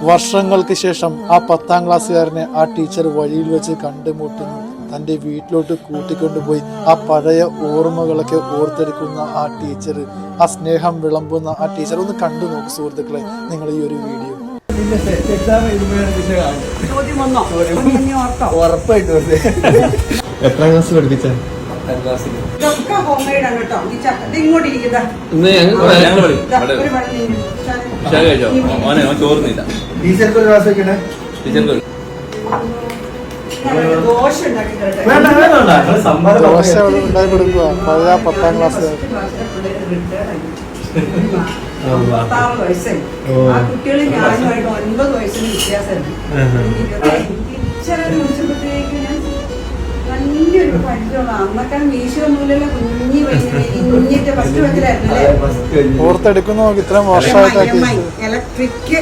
വർഷങ്ങൾക്ക് ശേഷം ആ 10ാം ക്ലാസ്സുകാരനെ ആ ടീച്ചർ വഴിയിൽ വെച്ച് കണ്ടുമുട്ടുന്നു. തൻ്റെ വീട്ടിലോട്ട് കൂട്ടിക്കൊണ്ടുപോയി ആ പഴയ ഓർമ്മകളൊക്കെ ഓർത്തെടുക്കുന്ന ആ ടീച്ചർ, ആ സ്നേഹം വിളമ്പുന്ന ആ ടീച്ചർ. ഒന്ന് കണ്ടു നോക്ക് സുഹൃത്തുക്കളെ നിങ്ങൾ ഈ ഒരു വീഡിയോ. എത്രാം ക്ലാസ് പഠിപ്പിച്ച? ചോറുന്നില്ല ടീച്ചർക്ക് ഒരു ക്ലാസ് വെക്കണേ. ദോശ ഉണ്ടാക്കി കൊടുക്കുക പഴയ 10ാം ക്ലാസ്. 36 വയസ്സായി. ആ കുട്ടികൾ ഞാനുമായിട്ട് 9 വയസ്സിന് വ്യത്യാസമുണ്ട്. വിളിച്ചപ്പോഴത്തേക്ക് ഞാൻ വലിയൊരു പരിചയമുള്ള അന്നൊക്കെ മീശൊന്നുമില്ലല്ലോ, കുഞ്ഞി കുഞ്ഞിട്ട് ഫസ്റ്റ് വെച്ചിലായിരുന്നല്ലേ ഓർത്തെടുക്കുന്നു. ഇത്രയും വർഷമായിട്ട് ഇലക്ട്രിക്